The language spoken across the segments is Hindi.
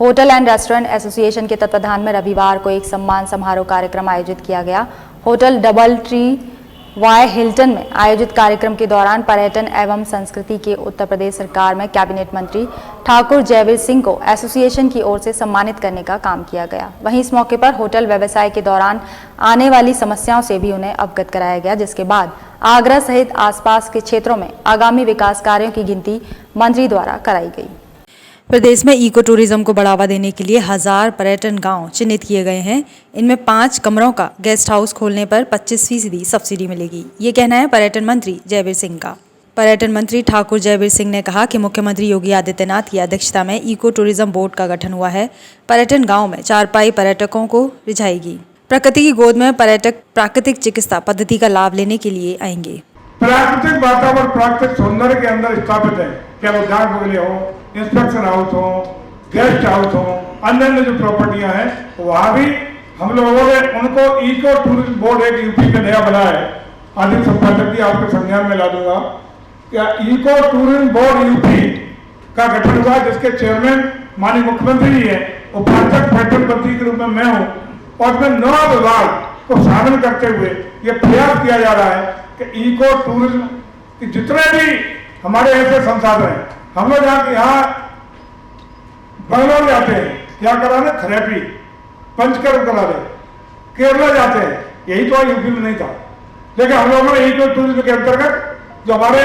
होटल एंड रेस्टोरेंट एसोसिएशन के तत्वाधान में रविवार को एक सम्मान समारोह कार्यक्रम आयोजित किया गया। Hotel DoubleTree by Hilton में आयोजित कार्यक्रम के दौरान पर्यटन एवं संस्कृति के उत्तर प्रदेश सरकार में कैबिनेट मंत्री ठाकुर जयवीर सिंह को एसोसिएशन की ओर से सम्मानित करने का काम किया गया। वहीं इस मौके पर होटल व्यवसाय के दौरान आने वाली समस्याओं से भी उन्हें अवगत कराया गया, जिसके बाद आगरा सहित आसपास के क्षेत्रों में आगामी विकास कार्यों की गिनती मंत्री द्वारा कराई गई। प्रदेश में इको टूरिज्म को बढ़ावा देने के लिए 1000 पर्यटन गांव चिन्हित किए गए हैं। इनमें 5 कमरों का गेस्ट हाउस खोलने पर 25% सब्सिडी मिलेगी। ये कहना है पर्यटन मंत्री जयवीर सिंह का। पर्यटन मंत्री ठाकुर जयवीर सिंह ने कहा कि मुख्यमंत्री योगी आदित्यनाथ की अध्यक्षता में इको टूरिज्म बोर्ड का गठन हुआ है। पर्यटन गाँव में चारपाई पर्यटकों को रिझाएगी। प्रकृति की गोद में पर्यटक प्राकृतिक चिकित्सा पद्धति का लाभ लेने के लिए आएंगे। प्राकृतिक वातावरण प्राकृतिक सौंदर्य के अंदर स्थापित है, क्या वो डाक बंगले हो, इंस्पेक्शन हाउस हो, गेस्ट हाउस हो, अन्य जो प्रॉपर्टियां हैं वहां भी हम लोगों ने उनको इको टूरिज्म बोर्ड एक यूपी में नया बनाया है। अधिक संपादक भी आपके संज्ञान में ला दूंगा। क्या इको टूरिज्म बोर्ड यूपी का गठन हुआ, जिसके चेयरमैन माननीय मुख्यमंत्री जी है, उपाध्यक्ष पर्यटन मंत्री के रूप में मैं हूँ और मैं 9 विभाग को शामिल करते हुए ये प्रयास किया जा रहा है कि इको टूरिज्म के जितने भी हमारे ऐसे संसाधन हैं, हम लोग यहाँ बंगलोर जाते हैं, क्या कराने, थेरेपी, पंचकर्म करा रहे, केरला जाते हैं, यही तो यूपी में नहीं था। लेकिन हम लोगों ने इको टूरिज्म के अंतर्गत जो हमारे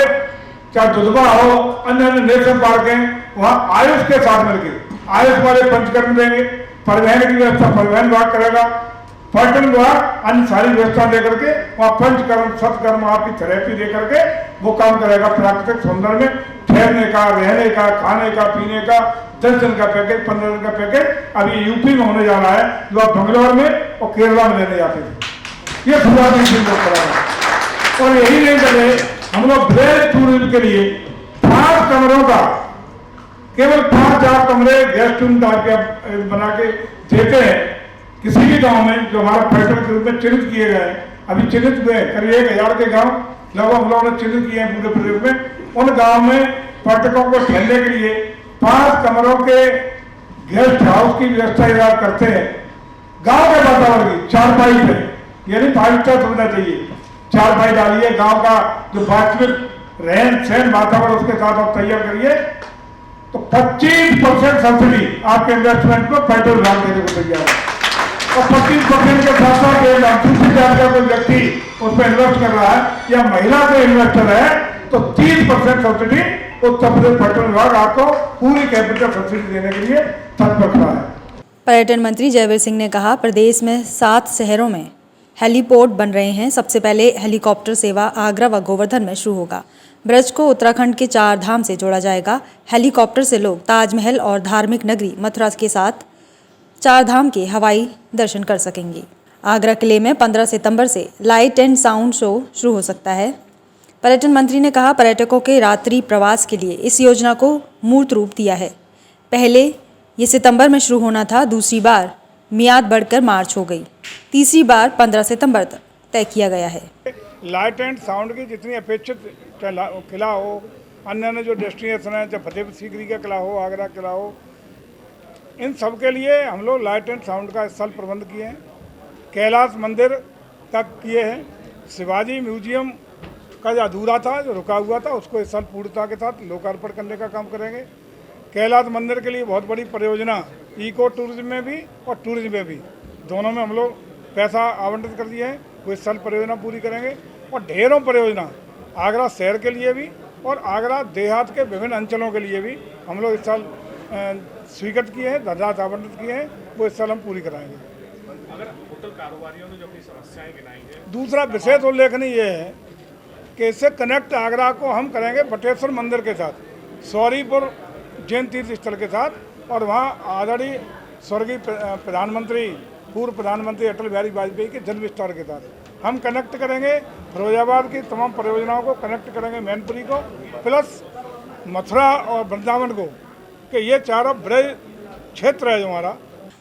चाहे दुधवा हो, अन्य नेशनल पार्क हैं, वहाँ आयुष के साथ मिलकर आयुष वाले पंचकर्म देंगे, परिवहन की व्यवस्था परिवहन विभाग करेगा, पर्यटन विभाग अन्य सारी व्यवस्था देकर के वहाँ पंचकर्म सत्कर्म आपकी थेरेपी दे करके वो काम करेगा। प्राकृतिक सौंदर्य में ठहरने का, रहने का, खाने का, पीने का 10 दिन का पैकेज, 15 दिन का पैकेज अभी यूपी में होने जा रहा है, जो आप बंगलौर में और केरला में लेने जाते थे। ये शुरुआती चीज करा और यही नहीं चले, हम लोग विलेज टूरिज्म के लिए 5 कमरों का केवल 5-4 कमरे गेस्ट रूम टाइप बना के देते हैं किसी भी गांव में जो हमारा पर्यटन के रूप में चिन्हित किए गए हैं। अभी चिन्हित हुए हैं करीब 1000 के गांव लगभग हम लोगों ने चिन्हित किए हैं पूरे प्रदेश में। उन गांव में पर्यटकों को ठहरने के लिए 5 कमरों के गेस्ट हाउस की व्यवस्था यदि आप करते हैं, गांव के वातावरण की चारपाई पे, यानी 5 स्टार सुविधा चाहिए, चारपाई डालिए, गांव का जो वास्तविक रहन सहन वातावरण उसके साथ आप तैयार करिए, तो 25% सब्सिडी आपके इन्वेस्टमेंट को पर्यटन विभाग देने को तैयार है। और 25% के साथ साथ दूसरी जात का कोई व्यक्ति उस पर इन्वेस्ट कर रहा है या महिला कोई इन्वेस्टर है तो 30% सब्सिडी उत्तर प्रदेश पर्यटन विभाग आपको पूरी कैपिटल सब्सिडी देने के लिए तत्पर खड़ा है। पर्यटन मंत्री जयवीर सिंह ने कहा, प्रदेश में 7 शहरों में हेलीपोर्ट बन रहे हैं। सबसे पहले हेलीकॉप्टर सेवा आगरा व गोवर्धन में शुरू होगा। ब्रज को उत्तराखंड के 4 धाम से जोड़ा जाएगा। हेलीकॉप्टर से लोग ताजमहल और धार्मिक नगरी मथुरा के साथ 4 धाम के हवाई दर्शन कर सकेंगे। आगरा किले में 15 सितंबर से लाइट एंड साउंड शो शुरू हो सकता है। पर्यटन मंत्री ने कहा, पर्यटकों के रात्रि प्रवास के लिए इस योजना को मूर्त रूप दिया है। पहले ये सितंबर में शुरू होना था, दूसरी बार मियाद बढ़कर मार्च हो गई, तीसरी बार 15 सितंबर तक तय किया गया है। लाइट एंड साउंड की जितनी अपेक्षित किला हो, अन्य जो डेस्टिनेशन है, चाहे फतेहपुर सीकरी का किला हो, आगरा किला हो, इन सब के लिए हम लोग लाइट एंड साउंड का स्थल प्रबंध किए हैं। कैलाश मंदिर तक किए हैं। शिवाजी म्यूजियम का जो अधूरा था, जो रुका हुआ था, उसको इस साल पूर्णता के साथ लोकार्पण करने का काम करेंगे। कैलाश मंदिर के लिए बहुत बड़ी परियोजना इको टूरिज्म में भी और टूरिज्म में भी, दोनों में हम लोग पैसा आवंटित कर दिए हैं। वो इस साल परियोजना पूरी करेंगे और ढेरों परियोजना आगरा शहर के लिए भी और आगरा देहात के विभिन्न अंचलों के लिए भी हम लोग इस साल स्वीकृत किए हैं, धनराशि आवंटित किए हैं, वो इस साल हम पूरी कराएंगे। अगर होटल कारोबारियों ने जो अपनी समस्याएं गिनाई हैं, दूसरा विशेष उल्लेखनीय ये है कि इससे कनेक्ट आगरा को हम करेंगे बटेश्वर मंदिर के साथ, सौरीपुर जैन तीर्थ स्थल के साथ, और वहाँ आदरणीय स्वर्गीय प्रधानमंत्री पूर्व प्रधानमंत्री अटल बिहारी वाजपेयी के जन्म स्थल के साथ हम कनेक्ट करेंगे। फिरोजाबाद की तमाम परियोजनाओं को कनेक्ट करेंगे, मैनपुरी को प्लस मथुरा और वृंदावन को, कि ये चारों ब्रज क्षेत्र है जो हमारा।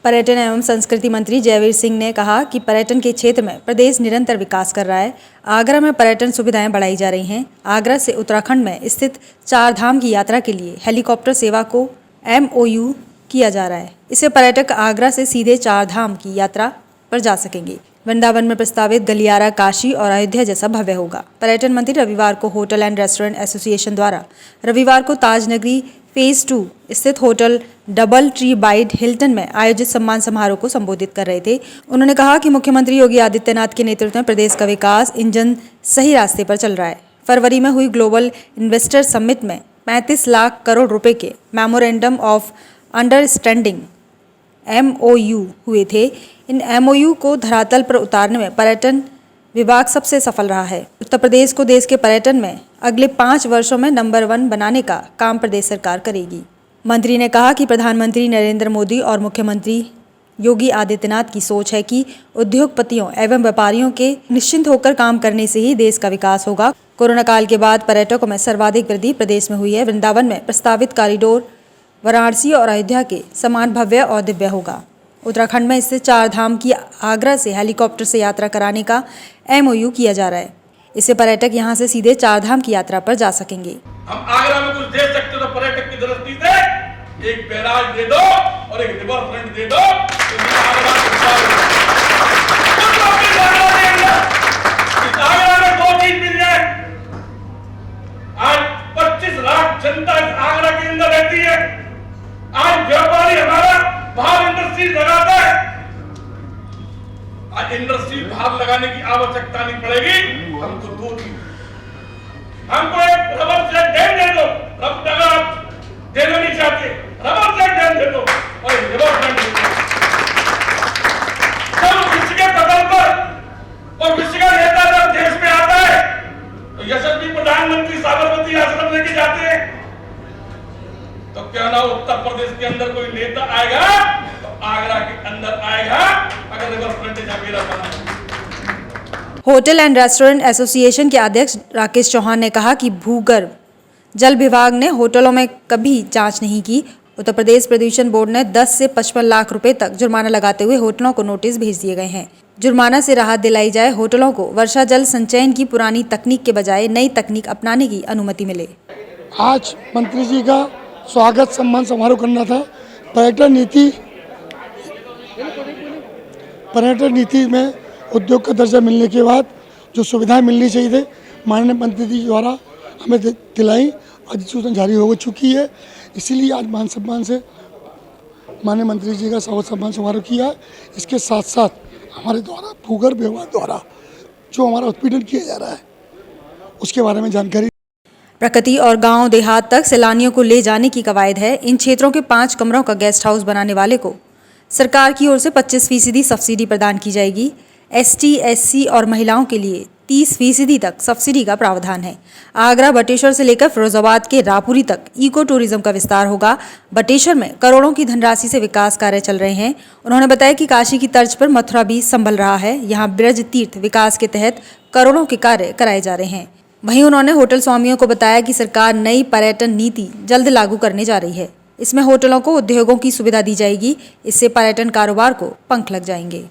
पर्यटन एवं संस्कृति मंत्री जयवीर सिंह ने कहा कि पर्यटन के क्षेत्र में प्रदेश निरंतर विकास कर रहा है। आगरा में पर्यटन सुविधाएं बढ़ाई जा रही हैं। आगरा से उत्तराखंड में स्थित 4 धाम की यात्रा के लिए हेलीकॉप्टर सेवा को MOU किया जा रहा है। इससे पर्यटक आगरा से सीधे चार धाम की यात्रा पर जा सकेंगे। वृंदावन में प्रस्तावित गलियारा काशी और अयोध्या जैसा भव्य होगा। पर्यटन मंत्री रविवार को होटल एंड रेस्टोरेंट एसोसिएशन द्वारा रविवार को ताजनगरी फेज 2 स्थित hotel double tree wide Hilton में आयोजित सम्मान समारोह को संबोधित कर रहे थे। उन्होंने कहा कि मुख्यमंत्री योगी आदित्यनाथ के नेतृत्व में प्रदेश का विकास इंजन सही रास्ते पर चल रहा है। फरवरी में हुई ग्लोबल इन्वेस्टर समिट में 35 लाख करोड़ रुपए के मेमोरेंडम ऑफ अंडरस्टैंडिंग MOU हुए थे। इन MOU को धरातल पर उतारने में पर्यटन विभाग सबसे सफल रहा है। उत्तर प्रदेश को देश के पर्यटन में अगले 5 वर्षों में नंबर 1 बनाने का काम प्रदेश सरकार करेगी। मंत्री ने कहा कि प्रधानमंत्री नरेंद्र मोदी और मुख्यमंत्री योगी आदित्यनाथ की सोच है कि उद्योगपतियों एवं व्यापारियों के निश्चिंत होकर काम करने से ही देश का विकास होगा। कोरोना काल के बाद पर्यटकों में सर्वाधिक वृद्धि प्रदेश में हुई है। वृंदावन में प्रस्तावित कॉरिडोर वाराणसी और अयोध्या के समान भव्य और दिव्य होगा। उत्तराखंड में स्थित चार धाम की आगरा से हेलीकॉप्टर से यात्रा कराने का MOU किया जा रहा है। इससे पर्यटक यहां से सीधे चार धाम की यात्रा पर जा सकेंगे। हम आगरा में कुछ दे सकते हो तो पर्यटक की दृष्टि से एक बैराज दे दो और एक रिवर फ्रंट दे दो। आगरा में 2 चीज मिल जाए। आज 25 लाख जनता आगरा के अंदर रहती है। आज व्यापारी हमारा बाहर इंडस्ट्री लगाता है। आज इंडस्ट्री बाहर लगाने की आवश्यकता नहीं पड़ेगी। हमको 2 चीज, हमको एक रबर सेट डैम दे दो। रबर अगर आप देना नहीं चाहते, रबर सेट डैम दे दो और रिवर फ्रंट दे दो। जब विश्व के पटल पर और विश्व का नेता जब देश में आता है तो यशस्वी प्रधानमंत्री साबरमती आश्रम लेके जाते हैं। तो क्या ना उत्तर प्रदेश के अंदर कोई नेता आएगा तो आगरा के अंदर आएगा अगर रिवर फ्रंटेज मेरा बना। होटल एंड रेस्टोरेंट एसोसिएशन के अध्यक्ष राकेश चौहान ने कहा कि भूगर्भ जल विभाग ने होटलों में कभी जांच नहीं की। उत्तर प्रदेश प्रदूषण बोर्ड ने 10 से 55 लाख रुपए तक जुर्माना लगाते हुए होटलों को नोटिस भेज दिए गए हैं। जुर्माना से राहत दिलाई जाए, होटलों को वर्षा जल संचयन की पुरानी तकनीक के बजाय नई तकनीक अपनाने की अनुमति मिले। आज मंत्री जी का स्वागत सम्मान समारोह करना था। पर्यटन नीति में उद्योग का दर्जा मिलने के बाद जो सुविधाएं मिलनी चाहिए थे माननीय मंत्री जी द्वारा हमें दिलाई, अधिसूचना जारी हो चुकी है। इसीलिए आज मान सम्मान से माननीय मंत्री जी का स्वागत सम्मान समारोह किया है। इसके साथ साथ हमारे द्वारा भूगर्भ विभाग द्वारा जो हमारा उत्पीड़न किया जा रहा है उसके बारे में जानकारी। प्रकृति और गांव देहात तक सैलानियों को ले जाने की कवायद है। इन क्षेत्रों के 5 कमरों का गेस्ट हाउस बनाने वाले को सरकार की ओर से 25% सब्सिडी प्रदान की जाएगी। ST, SC और महिलाओं के लिए 30% तक सब्सिडी का प्रावधान है। आगरा बटेश्वर से लेकर फिरोजाबाद के रापुरी तक इको टूरिज्म का विस्तार होगा। बटेश्वर में करोड़ों की धनराशि से विकास कार्य चल रहे हैं। उन्होंने बताया कि काशी की तर्ज पर मथुरा भी संभल रहा है। यहाँ ब्रज तीर्थ विकास के तहत करोड़ों के कार्य कराए जा रहे हैं। वहीं उन्होंने होटल स्वामियों को बताया कि सरकार नई पर्यटन नीति जल्द लागू करने जा रही है। इसमें होटलों को उद्योगों की सुविधा दी जाएगी। इससे पर्यटन कारोबार को पंख लग जाएंगे।